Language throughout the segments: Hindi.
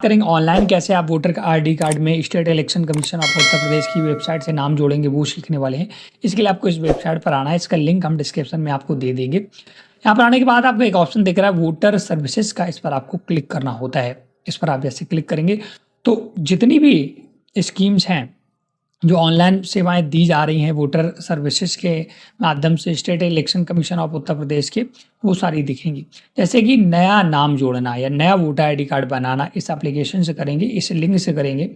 करेंगे ऑनलाइन कैसे आप वोटर का आईडी कार्ड में state election commission of Uttar Pradesh की वेबसाइट से नाम जोड़ेंगे, वो सीखने वाले हैं। इसके लिए आपको इस वेबसाइट पर आना है। इसका लिंक हम डिस्क्रिप्शन में आपको दे देंगे। यहाँ पर आने के बाद आपको एक ऑप्शन दिख रहा है वोटर सर्विसेज का, इस पर आपको क्लिक करना होता है। इस पर आप जैसे क्लिक करेंगे तो जितनी भी स्कीम्स हैं जो ऑनलाइन सेवाएं दी जा रही हैं वोटर सर्विसेज के माध्यम से state election commission of Uttar Pradesh के, वो सारी दिखेंगी। जैसे कि नया नाम जोड़ना या नया वोटर आईडी कार्ड बनाना, इस एप्लीकेशन से करेंगे, इस लिंक से करेंगे।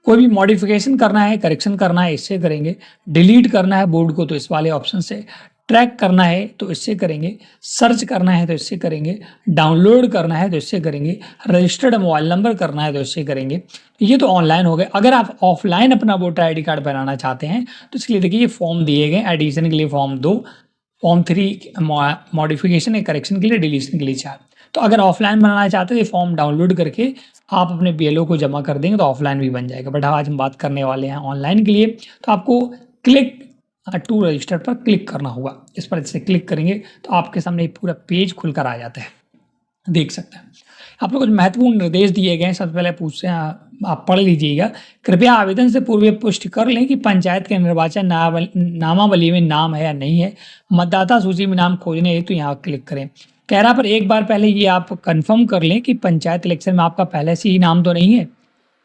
कोई भी मॉडिफिकेशन करना है, करेक्शन करना है, इससे करेंगे। डिलीट करना है बोर्ड को तो इस वाले ऑप्शन से, ट्रैक करना है तो इससे करेंगे, सर्च करना है तो इससे करेंगे, डाउनलोड करना है तो इससे करेंगे, रजिस्टर्ड मोबाइल नंबर करना है तो इससे करेंगे। ये तो ऑनलाइन हो गए। अगर आप ऑफलाइन अपना वोटर आईडी कार्ड बनाना चाहते हैं तो इसके लिए देखिए ये फॉर्म दिए गए। एडिशन के लिए फॉर्म 2, फॉर्म 3 मॉडिफिकेशन या करेक्शन के लिए, डिलीशन के लिए 4। तो अगर ऑफलाइन बनाना चाहते हैं तो फॉर्म डाउनलोड करके आप अपने बीएलओ को जमा कर देंगे तो ऑफलाइन भी बन जाएगा। बट आज हम बात करने वाले हैं ऑनलाइन के लिए। तो आपको क्लिक टू रजिस्टर पर क्लिक करना होगा। इस पर जैसे क्लिक करेंगे तो आपके सामने पूरा पेज खुलकर आ जाता है, देख सकते हैं। आप लोग कुछ महत्वपूर्ण निर्देश दिए गए हैं। सबसे पहले पूछते हैं, आप पढ़ लीजिएगा। कृपया आवेदन से पूर्व पुष्टि कर लें कि पंचायत के निर्वाचन नामावली में नाम है या नहीं है। मतदाता सूची में नाम खोजने हेतु यहाँ क्लिक करें। कह रहा पर एक बार पहले ये आप कंफर्म कर लें कि पंचायत इलेक्शन में आपका पहले से ही नाम तो नहीं है।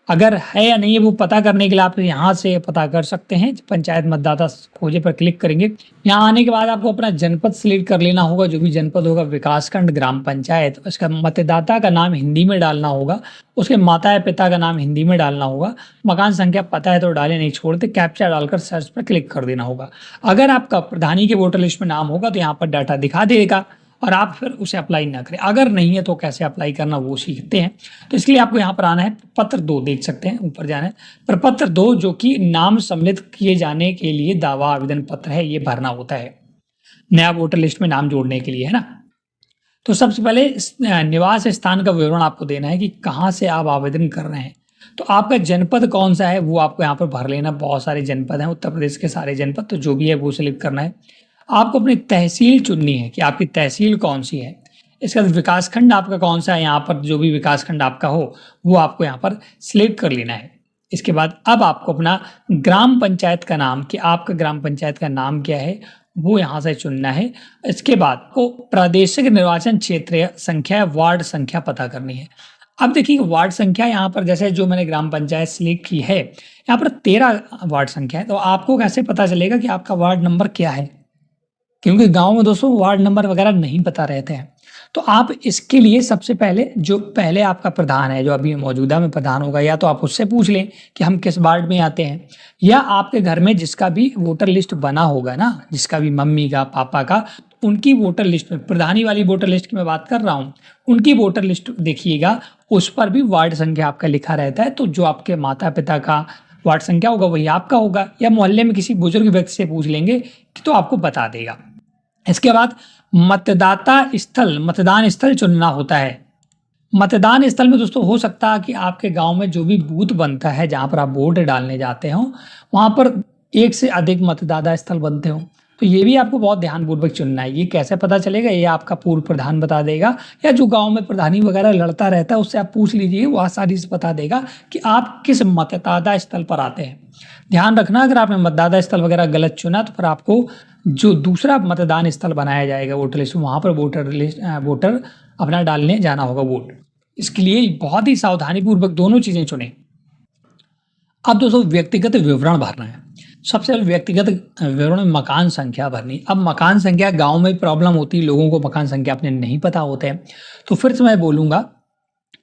अगर है या नहीं है वो पता करने के लिए आप यहाँ से पता कर सकते हैं। पंचायत मतदाता खोजे पर क्लिक करेंगे। यहाँ आने के बाद आपको अपना जनपद सिलेक्ट कर लेना होगा, जो भी जनपद होगा, विकासखंड, ग्राम पंचायत। उसका मतदाता का नाम हिंदी में डालना होगा, उसके माता या पिता का नाम हिंदी में डालना होगा। मकान संख्या पता है तो डाले, नहीं छोड़ते। कैप्चा डालकर सर्च पर क्लिक कर देना होगा। अगर आपका प्रधानी के वोटर लिस्ट में नाम होगा तो यहाँ पर डाटा दिखा देगा और आप फिर उसे अप्लाई ना करें। अगर नहीं है तो कैसे अप्लाई करना वो सीखते हैं। तो इसके लिए आपको यहाँ पर आना है। पत्र 2 देख सकते हैं, ऊपर जाना है। प्रपत्र 2 जो कि नाम सम्मिलित किए जाने के लिए दावा आवेदन पत्र है, ये भरना होता है नया वोटर लिस्ट में नाम जोड़ने के लिए, है ना। तो सबसे पहले निवास स्थान का विवरण आपको देना है कि कहाँ से आप आवेदन कर रहे हैं। तो आपका जनपद कौन सा है वो आपको यहाँ पर भर लेना। बहुत सारे जनपद हैं उत्तर प्रदेश के, सारे जनपद, तो जो भी है वो सिलेक्ट करना है। आपको अपनी तहसील चुननी है कि आपकी तहसील कौन सी है। इसके बाद विकासखंड आपका कौन सा है, यहाँ पर जो भी विकासखंड आपका हो वो आपको यहाँ पर सिलेक्ट कर लेना है। इसके बाद अब आपको अपना ग्राम पंचायत का नाम, कि आपका ग्राम पंचायत का नाम क्या है, वो यहाँ से चुनना है। इसके बाद को प्रादेशिक निर्वाचन क्षेत्र संख्या, वार्ड संख्या पता करनी है। अब देखिए वार्ड संख्या यहाँ पर, जैसे जो मैंने ग्राम पंचायत सिलेक्ट की है, यहाँ पर 13 वार्ड संख्या है। तो आपको कैसे पता चलेगा कि आपका वार्ड नंबर क्या है, क्योंकि गांव में दोस्तों वार्ड नंबर वगैरह नहीं पता रहते हैं। तो आप इसके लिए सबसे पहले जो पहले आपका प्रधान है, जो अभी मौजूदा में प्रधान होगा, या तो आप उससे पूछ लें कि हम किस वार्ड में आते हैं, या आपके घर में जिसका भी वोटर लिस्ट बना होगा ना, जिसका भी मम्मी का, पापा का, उनकी वोटर लिस्ट में, प्रधानी वाली वोटर लिस्ट की मैं बात कर रहा हूँ, उनकी वोटर लिस्ट देखिएगा, उस पर भी वार्ड संख्या आपका लिखा रहता है। तो जो आपके माता पिता का वार्ड संख्या होगा वही आपका होगा, या मोहल्ले में किसी बुजुर्ग व्यक्ति से पूछ लेंगे तो आपको बता देगा। इसके बाद मतदाता स्थल, मतदान स्थल चुनना होता है। मतदान स्थल में दोस्तों हो सकता है कि आपके गांव में जो भी बूथ बनता है, जहां पर आप वोट डालने जाते हो, वहां पर एक से अधिक मतदाता स्थल बनते हो। तो ये भी आपको बहुत ध्यानपूर्वक चुनना है। ये कैसे पता चलेगा, ये आपका पूर्व प्रधान बता देगा, या जो गांव में प्रधानी वगैरह लड़ता रहता है उससे आप पूछ लीजिए, वो आसानी से बता देगा कि आप किस मतदाता स्थल पर आते हैं। ध्यान रखना, अगर आपने मतदाता स्थल वगैरह गलत चुना तो फिर आपको जो दूसरा मतदान स्थल बनाया जाएगा वोटर लिस्ट, वहाँ पर वोटर अपना डालने जाना होगा वोट। इसके लिए बहुत ही सावधानीपूर्वक दोनों चीज़ें चुनें। अब दोस्तों व्यक्तिगत विवरण भरना है। सबसे पहले व्यक्तिगत विवरण में मकान संख्या भरनी। अब मकान संख्या, गांव में प्रॉब्लम होती है, लोगों को मकान संख्या अपने नहीं पता होते हैं। तो फिर से मैं बोलूँगा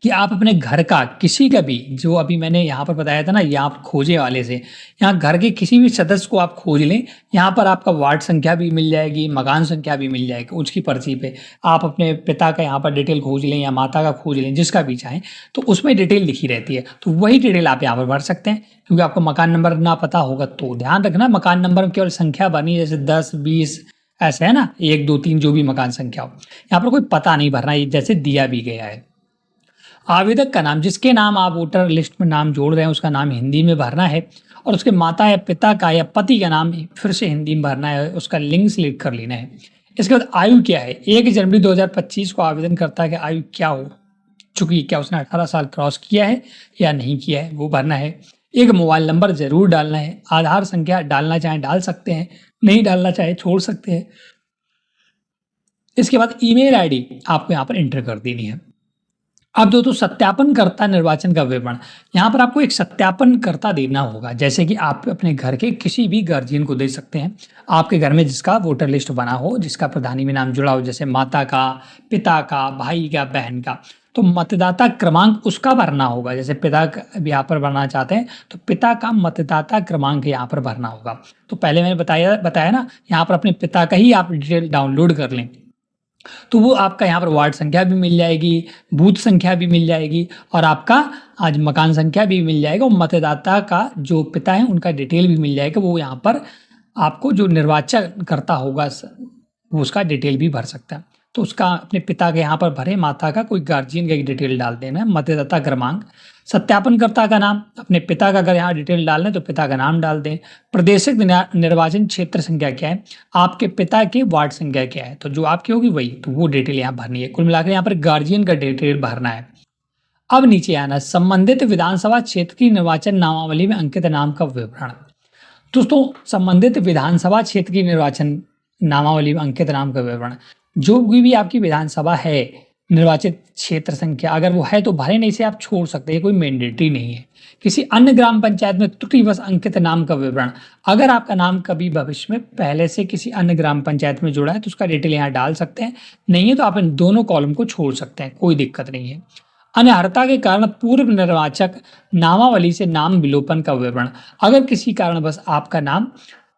कि आप अपने घर का किसी का भी, जो अभी मैंने यहाँ पर बताया था ना, ये आप खोजे वाले से, यहाँ घर के किसी भी सदस्य को आप खोज लें। यहाँ पर आपका वार्ड संख्या भी मिल जाएगी, मकान संख्या भी मिल जाएगी। उसकी पर्ची पे आप अपने पिता का यहाँ पर डिटेल खोज लें या माता का खोज लें, जिसका भी चाहें, तो उसमें डिटेल लिखी रहती है। तो वही डिटेल आप यहाँ पर भर सकते हैं। क्योंकि आपको मकान नंबर ना पता होगा तो ध्यान रखना, मकान नंबर में केवल संख्या भरनी, जैसे 10, 20 ऐसे है ना, 1, 2, 3 जो भी मकान संख्या हो। यहाँ पर कोई पता नहीं भरना, जैसे दिया भी गया है। आवेदक का नाम, जिसके नाम आप वोटर लिस्ट में नाम जोड़ रहे हैं, उसका नाम हिंदी में भरना है। और उसके माता या पिता का या पति का नाम फिर से हिंदी में भरना है, उसका लिंक सिलेक्ट कर लेना है। इसके बाद आयु क्या है। 1 जनवरी 2025 को आवेदन करता है कि आयु क्या हो। चूंकि क्या उसने 18 साल क्रॉस किया है या नहीं किया है वो भरना है। एक मोबाइल नंबर जरूर डालना है। आधार संख्या डालना चाहें डाल सकते हैं, नहीं डालना चाहे छोड़ सकते हैं। इसके बाद ईमेल आईडी आपको यहाँ पर एंटर कर देनी है। अब दोस्तों सत्यापनकर्ता निर्वाचन का विवरण, यहाँ पर आपको एक सत्यापनकर्ता देना होगा। जैसे कि आप अपने घर के किसी भी गार्जियन को दे सकते हैं, आपके घर में जिसका वोटर लिस्ट बना हो, जिसका प्रधानी में नाम जुड़ा हो, जैसे माता का, पिता का, भाई का, बहन का। तो मतदाता क्रमांक उसका भरना होगा। जैसे पिता का यहाँ पर भरना चाहते हैं तो पिता का मतदाता क्रमांक यहाँ पर भरना होगा। तो पहले मैंने बताया ना, यहाँ पर अपने पिता का ही आप डिटेल डाउनलोड कर लें तो वो आपका यहाँ पर वार्ड संख्या भी मिल जाएगी, बूथ संख्या भी मिल जाएगी और आपका आज मकान संख्या भी मिल जाएगा। और मतदाता का जो पिता है उनका डिटेल भी मिल जाएगा। वो यहाँ पर आपको जो निर्वाचन करता होगा वो उसका डिटेल भी भर सकता है। तो उसका अपने पिता के यहाँ पर भरे, माता का, कोई गार्जियन का डिटेल डाल देना है, मतदाता क्रमांक, सत्यापनकर्ता का नाम, अपने पिता का अगर यहाँ डिटेल डालना है तो पिता का नाम डाल दें। प्रदेशिक निर्वाचन क्षेत्र संख्या क्या है, आपके पिता के वार्ड संख्या क्या है, तो जो आपकी होगी वही, तो वो डिटेल यहाँ भरनी है। कुल मिलाकर यहाँ पर गार्जियन का डिटेल भरना है। अब नीचे आना, संबंधित विधानसभा क्षेत्र की निर्वाचन नामावली में अंकित नाम का विवरण। दोस्तों संबंधित विधानसभा क्षेत्र की निर्वाचन नामावली में अंकित नाम का विवरण, जो भी आपकी विधानसभा है, निर्वाचित क्षेत्र संख्या अगर वो है तो भरे, नहीं से आप छोड़ सकते हैं, कोई मैंडेटरी नहीं है। किसी अन्य ग्राम पंचायत में त्रुटिवश अंकित नाम का विवरण, अगर आपका नाम कभी भविष्य में पहले से किसी अन्य ग्राम पंचायत में जुड़ा है तो उसका डिटेल यहाँ डाल सकते हैं, नहीं है तो आप इन दोनों कॉलम को छोड़ सकते हैं, कोई दिक्कत नहीं है। अनर्हता के कारण पूर्व निर्वाचक नामावली से नाम विलोपन का विवरण, अगर किसी कारणवश आपका नाम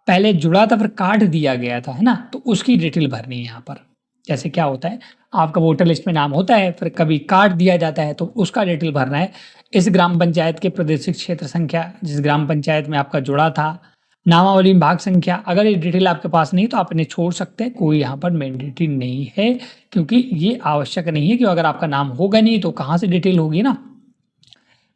पहले जुड़ा था फिर काट दिया गया था, है ना, तो उसकी डिटेल भरनी है यहाँ पर। जैसे क्या होता है, आपका वोटर लिस्ट में नाम होता है फिर कभी काट दिया जाता है तो उसका डिटेल भरना है। इस ग्राम पंचायत के प्रादेशिक क्षेत्र संख्या, जिस ग्राम पंचायत में आपका जुड़ा था, नामावली में भाग संख्या, अगर ये डिटेल आपके पास नहीं तो आप इन्हें छोड़ सकते हैं, कोई यहाँ पर मैंडेटरी नहीं है, क्योंकि ये आवश्यक नहीं है कि अगर आपका नाम होगा नहीं तो कहाँ से डिटेल होगी ना।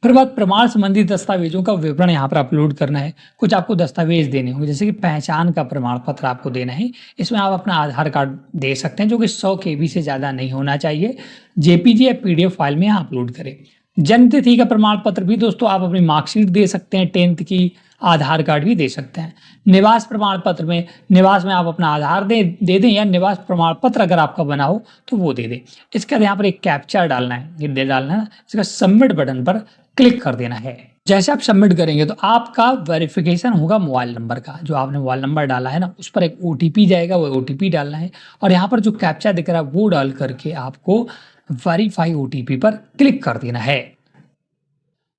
फिर बात प्रमाण संबंधी दस्तावेजों का विवरण यहाँ पर अपलोड करना है। कुछ आपको दस्तावेज देने होंगे, जैसे कि पहचान का प्रमाण पत्र आपको देना है। इसमें आप अपना आधार कार्ड दे सकते हैं जो कि 100 KB से ज़्यादा नहीं होना चाहिए। JPG या PDF फाइल में अपलोड करें। जन्म तिथि का प्रमाण पत्र भी दोस्तों आप अपनी मार्कशीट दे सकते हैं, 10th की, आधार कार्ड भी दे सकते हैं। निवास प्रमाण पत्र में, निवास में आप अपना आधार दे दें या निवास प्रमाण पत्र अगर आपका बना हो तो वो दे दें। इसके बाद यहाँ पर एक कैप्चा डालना है, ये डालना है, इसका सबमिट बटन पर क्लिक कर देना है। जैसे आप सबमिट करेंगे तो आपका वेरिफिकेशन होगा मोबाइल नंबर का, जो आपने मोबाइल नंबर डाला है ना, उस पर एक OTP जाएगा, वो OTP डालना है और यहाँ पर जो कैप्चा दिख रहा है वो डाल करके आपको वेरीफाई OTP पर क्लिक कर देना है।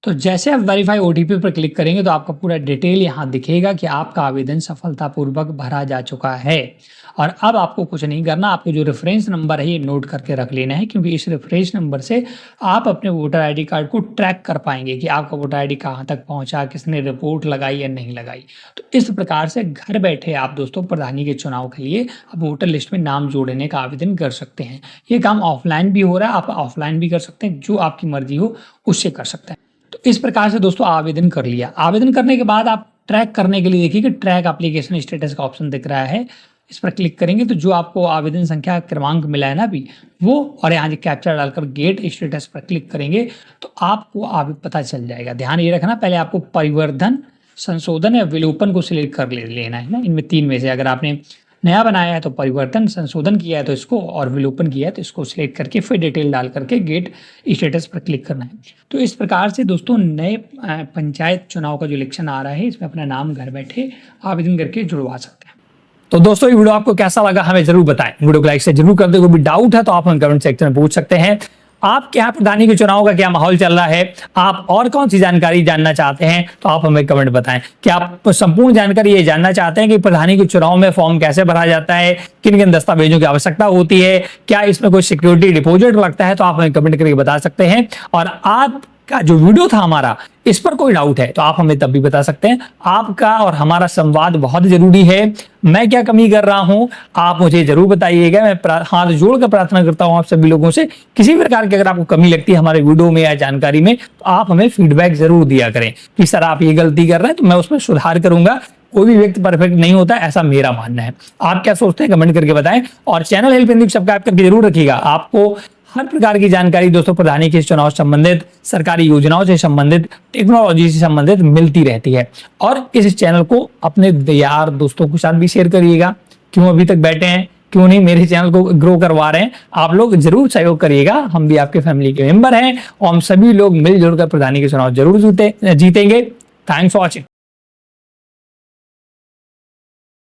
तो जैसे आप वेरीफाई OTP पर क्लिक करेंगे तो आपका पूरा डिटेल यहाँ दिखेगा कि आपका आवेदन सफलतापूर्वक भरा जा चुका है। और अब आपको कुछ नहीं करना, आपको जो रेफरेंस नंबर है ये नोट करके रख लेना है, क्योंकि इस रेफरेंस नंबर से आप अपने वोटर ID कार्ड को ट्रैक कर पाएंगे कि आपका वोटर ID कहाँ तक पहुँचा, किसने रिपोर्ट लगाई या नहीं लगाई। तो इस प्रकार से घर बैठे आप दोस्तों प्रधानी के चुनाव के लिए अब वोटर लिस्ट में नाम जोड़ने का आवेदन कर सकते हैं। ये काम ऑफलाइन भी हो रहा है, आप ऑफलाइन भी कर सकते हैं, जो आपकी मर्जी हो उससे कर सकते हैं। तो इस प्रकार से दोस्तों आवेदन कर लिया। आवेदन करने के बाद आप ट्रैक करने के लिए देखिए कि ट्रैक एप्लीकेशन स्टेटस का ऑप्शन दिख रहा है, इस पर क्लिक करेंगे तो जो आपको आवेदन संख्या क्रमांक मिला है ना अभी वो, और यहाँ कैप्चा डालकर गेट स्टेटस पर क्लिक करेंगे तो आपको पता चल जाएगा। ध्यान ये रखना, पहले आपको परिवर्धन, संशोधन या विलोपन को सिलेक्ट कर लेना है ना, इनमें 3 में से। अगर आपने नया बनाया है तो परिवर्तन, संशोधन किया है तो इसको, और विलोपन किया है तो इसको सिलेक्ट करके फिर डिटेल डाल करके गेट स्टेटस पर क्लिक करना है। तो इस प्रकार से दोस्तों नए पंचायत चुनाव का जो इलेक्शन आ रहा है इसमें अपना नाम घर बैठे आवेदन करके जुड़वा सकते हैं। तो दोस्तों ये वीडियो आपको कैसा लगा हमें जरूर बताएं, वीडियो को लाइक से जरूर कर दे। कोई भी डाउट है तो आप हमें कमेंट सेक्शन में पूछ सकते हैं। आपके यहाँ प्रधानी के चुनाव का क्या माहौल चल रहा है, आप और कौन सी जानकारी जानना चाहते हैं तो आप हमें कमेंट बताएं। क्या आप संपूर्ण जानकारी ये जानना चाहते हैं कि प्रधानी के चुनाव में फॉर्म कैसे भरा जाता है, किन किन दस्तावेजों की आवश्यकता होती है, क्या इसमें कोई सिक्योरिटी डिपॉजिट लगता है, तो आप हमें कमेंट करके बता सकते हैं। और आपका जो वीडियो था हमारा, इस पर कोई डाउट है तो आप हमें तब भी बता सकते हैं। आपका और हमारा संवाद बहुत जरूरी है। मैं क्या कमी कर रहा हूं आप मुझे जरूर बताइएगा। मैं हाथ जोड़कर प्रार्थना करता हूं आप सभी लोगों से, किसी प्रकार की अगर आपको कमी लगती है हमारे वीडियो में या जानकारी में तो आप हमें फीडबैक जरूर दिया करें कि सर आप ये गलती कर रहे हैं, तो मैं उसमें सुधार करूंगा। कोई भी व्यक्ति परफेक्ट नहीं होता, ऐसा मेरा मानना है। आप क्या सोचते हैं कमेंट करके बताएं और चैनल हेल्प हिंदी सब्सक्राइब करके जरूर रखिएगा। आपको हर प्रकार की जानकारी दोस्तों प्रधानी के चुनाव से संबंधित, सरकारी योजनाओं से संबंधित, टेक्नोलॉजी से संबंधित मिलती रहती है। और इस चैनल को अपने यार दोस्तों के साथ भी शेयर करिएगा। क्यों अभी तक बैठे हैं, क्यों नहीं मेरे चैनल को ग्रो करवा रहे हैं, आप लोग जरूर सहयोग करिएगा। हम भी आपके फैमिली के मेंबर हैं और हम सभी लोग मिलजुल कर प्रधानी के चुनाव जरूर जीतेंगे। Thanks for watching.